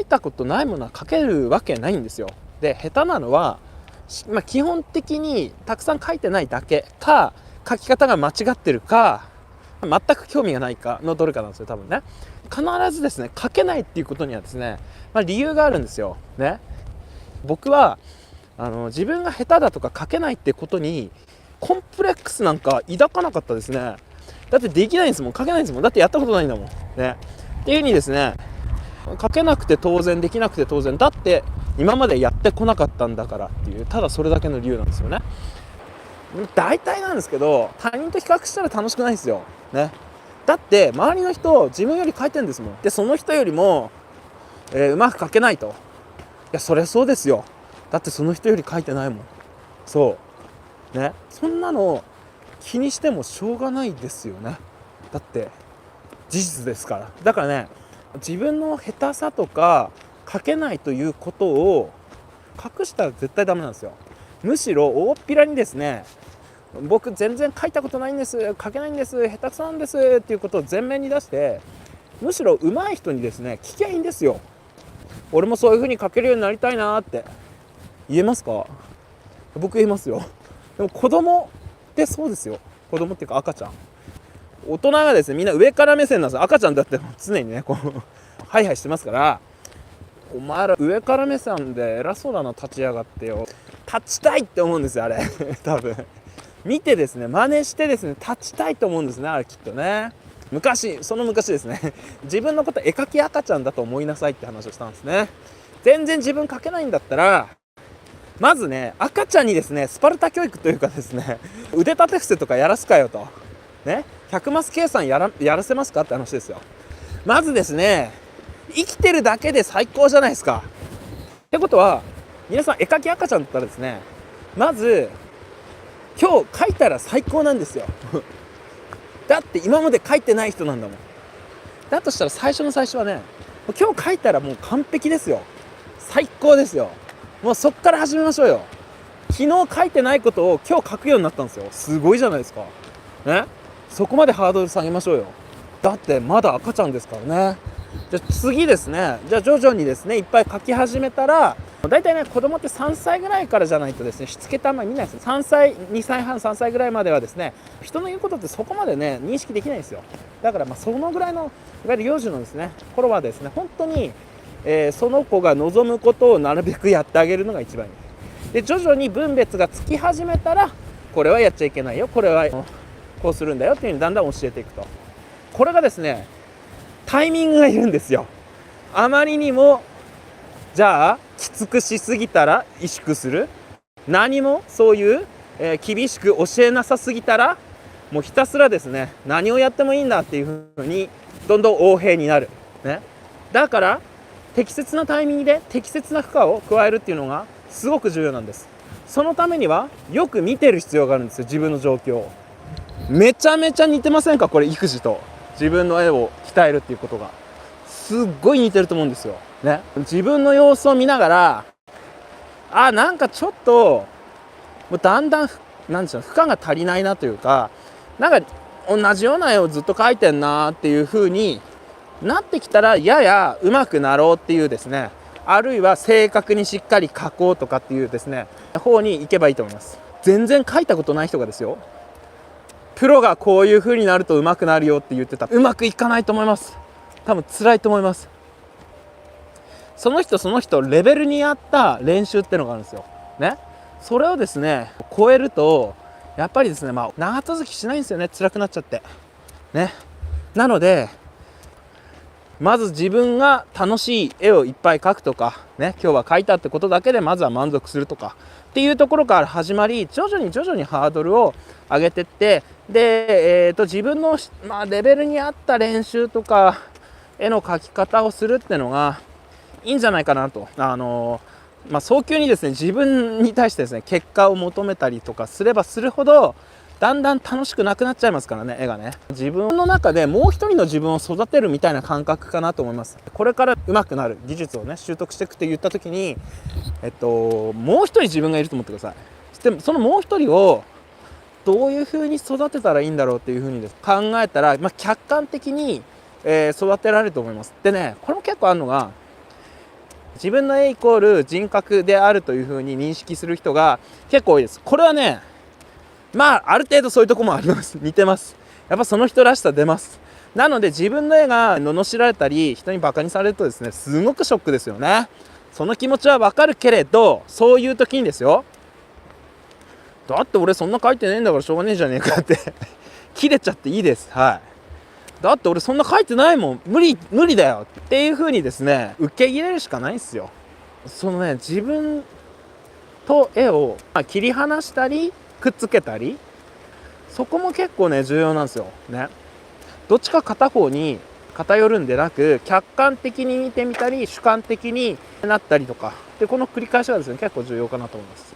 いたことないものは書けるわけないんですよ。で下手なのは、基本的にたくさん書いてないだけか、書き方が間違ってるか、全く興味がないかのどれかなんですよ多分ね。必ずですね書けないっていうことにはですね、理由があるんですよね。僕は自分が下手だとか書けないってことにコンプレックスなんか抱かなかったですね。だってできないんですもん、書けないんですもん、だってやったことないんだもんね。っていう風にですね、書けなくて当然、できなくて当然、だって今までやってこなかったんだからっていう、ただそれだけの理由なんですよね。大体なんですけど、他人と比較したら楽しくないですよね。だって周りの人自分より書いてるんですもん。でその人よりも、うまく書けないと、いやそりゃそうですよ、だってその人より書いてないもん。そうね、そんなの気にしてもしょうがないですよね。だって事実ですから。だからね、自分の下手さとか書けないということを隠したら絶対ダメなんですよ。むしろ大っぴらにですね、僕全然書いたことないんです、書けないんです、下手くそなんですっていうことを前面に出して、むしろ上手い人にですね聞きゃいいんですよ。俺もそういう風に書けるようになりたいなって言えますか？僕言いますよ。でも子供ってそうですよ。子供っていうか赤ちゃん、大人がですねみんな上から目線なんですよ。赤ちゃんだって常にねこうハイハイしてますから、お前ら上から目線で偉そうだな、立ち上がってよ、立ちたいって思うんですよあれ多分見てですね、真似してですね立ちたいと思うんですね、あれきっとね。その昔ですね自分のこと絵描き赤ちゃんだと思いなさいって話をしたんですね。全然自分描けないんだったら、まずね赤ちゃんにですねスパルタ教育というかですね、腕立て伏せとかやらすかよとね、100マス計算やらせますかって話ですよ。まずですね、生きてるだけで最高じゃないですか。ってことは皆さん絵描き赤ちゃんだったらですね、まず今日描いたら最高なんですよだって今まで描いてない人なんだもん。だとしたら最初の最初はね、今日描いたらもう完璧ですよ、最高ですよ。もうそっから始めましょうよ。昨日書いてないことを今日書くようになったんですよ。すごいじゃないですかね。そこまでハードル下げましょうよ。だってまだ赤ちゃんですからね。じゃあ次ですね、じゃあ徐々にですねいっぱい書き始めたら、だいたいね子供って3歳ぐらいからじゃないとですねしつけたあんまり見ないです。3歳2歳半3歳ぐらいまではですね、人の言うことってそこまでね認識できないんですよ。だからそのぐらいのいわゆる幼児のですね頃はですね、本当に、その子が望むことをなるべくやってあげるのが一番いい。で徐々に分別がつき始めたら、これはやっちゃいけないよ、これはこうするんだよっていう風にだんだん教えていくと。これがですねタイミングがいるんですよ。あまりにもじゃあきつくしすぎたら萎縮する、何もそういう、厳しく教えなさすぎたらもうひたすらですね何をやってもいいんだっていう風にどんどん横柄になる、ね、だから適切なタイミングで適切な負荷を加えるっていうのがすごく重要なんです。そのためにはよく見てる必要があるんですよ。自分の状況めちゃめちゃ似てませんか？これ育児と自分の絵を鍛えるっていうことがすっごい似てると思うんですよね。自分の様子を見ながら、なんかちょっともうだんだんなんでしょう、負荷が足りないなというか、なんか同じような絵をずっと描いてんなっていう風になってきたら、やや上手くなろうっていうですね、あるいは正確にしっかり描こうとかっていうですね方に行けばいいと思います。全然描いたことない人がですよ、プロがこういう風になると上手くなるよって言ってたらうまくいかないと思います。多分辛いと思います。その人その人レベルに合った練習ってのがあるんですよね。それをですね超えるとやっぱりですね、長続きしないんですよね、辛くなっちゃってね。なのでまず自分が楽しい絵をいっぱい描くとかね、今日は描いたってことだけでまずは満足するとかっていうところから始まり、徐々にハードルを上げてって、で、自分の、レベルに合った練習とか絵の描き方をするってのがいいんじゃないかなと。早急にですね自分に対してですね結果を求めたりとかすればするほどだんだん楽しくなくなっちゃいますからね、絵がね。自分の中でもう一人の自分を育てるみたいな感覚かなと思います。これから上手くなる技術をね習得していくって言った時に、もう一人自分がいると思ってください。でもそのもう一人をどういう風に育てたらいいんだろうっていう風に考えたら、客観的に、育てられると思います。でね、これも結構あるのが、自分の絵イコール人格であるというふうに認識する人が結構多いです。これはね、まあある程度そういうとこもあります。似てます。やっぱその人らしさ出ます。なので自分の絵が罵られたり人にバカにされるとですね、すごくショックですよね。その気持ちはわかるけれど、そういう時にですよ、だって俺そんな書いてねえんだからしょうがねえじゃねえかって切れちゃっていいです。はい。だって俺そんな書いてないもん、無理だよっていう風にですね、受け入れるしかないんですよ。そのね、自分と絵を切り離したりくっつけたり、そこも結構ね重要なんですよね。どっちか片方に偏るんでなく、客観的に見てみたり主観的になったりとかで、この繰り返しがですね結構重要かなと思います。